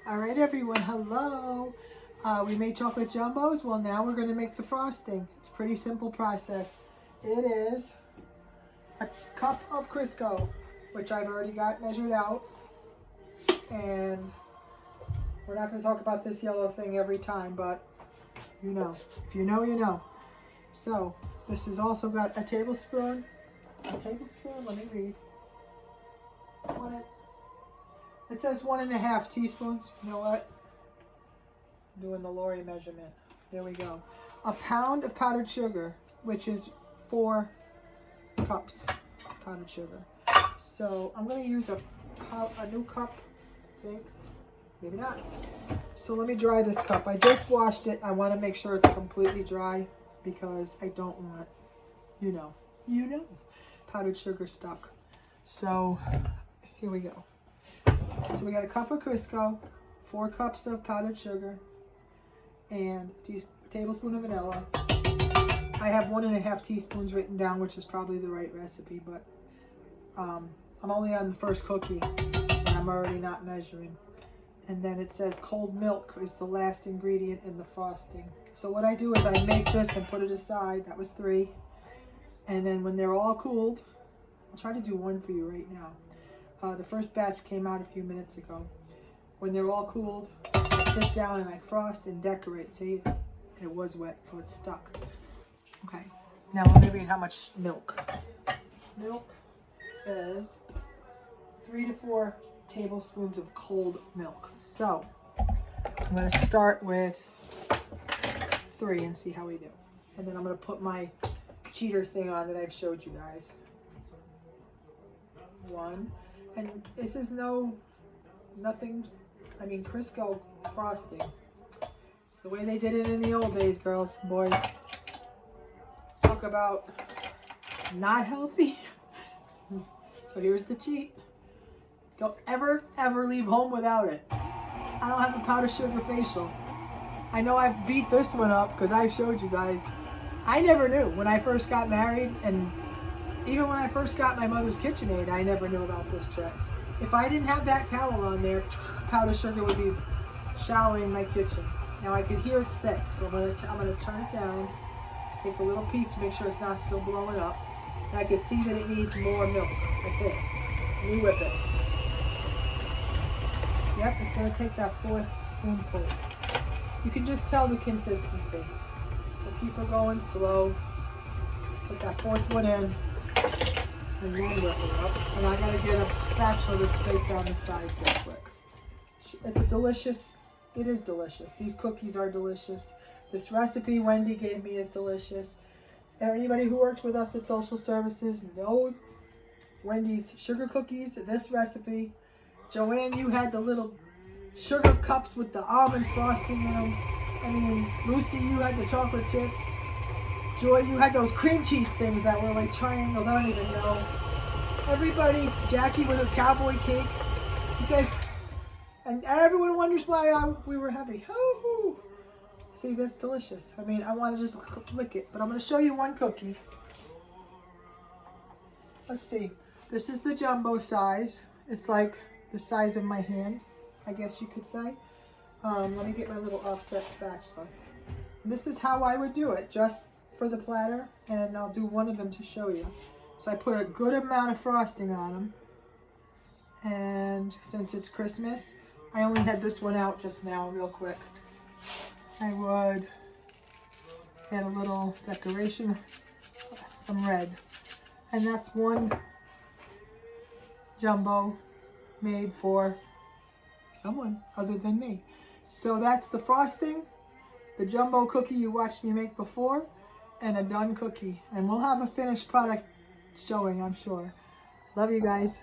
All right, everyone, hello. We made chocolate jumbos. Well, now we're going to make the frosting. It's a pretty simple process. It is a cup of Crisco, which I've already got measured out. And we're not going to talk about this yellow thing every time, but you know. If you know, you know. So, this has also got a tablespoon. Let me read. It says 1.5 teaspoons. You know what? I'm doing the Lori measurement. There we go. A pound of powdered sugar, which is 4 cups of powdered sugar. So I'm going to use a new cup, I think. Maybe not. So let me dry this cup. I just washed it. I want to make sure it's completely dry because I don't want, you know, powdered sugar stuck. So here we go. So we got a cup of Crisco, 4 cups of powdered sugar, and a tablespoon of vanilla. I have 1.5 teaspoons written down, which is probably the right recipe, but I'm only on the first cookie, and I'm already not measuring. And then it says cold milk is the last ingredient in the frosting. So what I do is I make this and put it aside. That was 3. And then when they're all cooled, I'll try to do one for you right now. The first batch came out a few minutes ago. When they're all cooled, I sit down and I frost and decorate. See, it was wet, so it's stuck. Okay, now let me read how much milk. Milk says 3 to 4 tablespoons of cold milk. So I'm going to start with 3 and see how we do. And then I'm going to put my cheater thing on that I've showed you guys. 1. And this is nothing, I mean, Crisco frosting. It's the way they did it in the old days, girls and boys. Talk about not healthy. So here's the cheat. Don't ever leave home without it. I don't have a powdered sugar facial. I know I've beat this one up because I showed you guys. I never knew when I first got married, and even when I first got my mother's KitchenAid, I never knew about this trick. If I didn't have that towel on there, powdered sugar would be showering my kitchen. Now I can hear it's thick, so I'm gonna turn it down, take a little peek to make sure it's not still blowing up. And I can see that it needs more milk, I think. Let me whip it. Yep, it's gonna take that 4th spoonful. You can just tell the consistency. So keep her going slow. Put that 4th one in. And then whip it up. And I gotta get a spatula to scrape down the sides real quick. It is delicious. These cookies are delicious. This recipe Wendy gave me is delicious. Anybody who works with us at Social Services knows Wendy's sugar cookies, this recipe. Joanne, you had the little sugar cups with the almond frosting in them. I mean, Lucy, you had the chocolate chips. Joy, you had those cream cheese things that were like triangles. I don't even know. Everybody, Jackie with her cowboy cake. You guys, and everyone wonders why we were heavy. Hoo-hoo. See, that's delicious. I mean, I want to just lick it, but I'm going to show you one cookie. Let's see. This is the jumbo size. It's like the size of my hand, I guess you could say. Let me get my little offset spatula. And this is how I would do it, just for the platter, and I'll do one of them to show you. So I put a good amount of frosting on them, and since it's Christmas, I only had this one out just now real quick. I would add a little decoration, some red, and that's one jumbo made for someone other than me. So that's the frosting, the jumbo cookie you watched me make before, and a done cookie. And we'll have a finished product showing, I'm sure. Love you guys.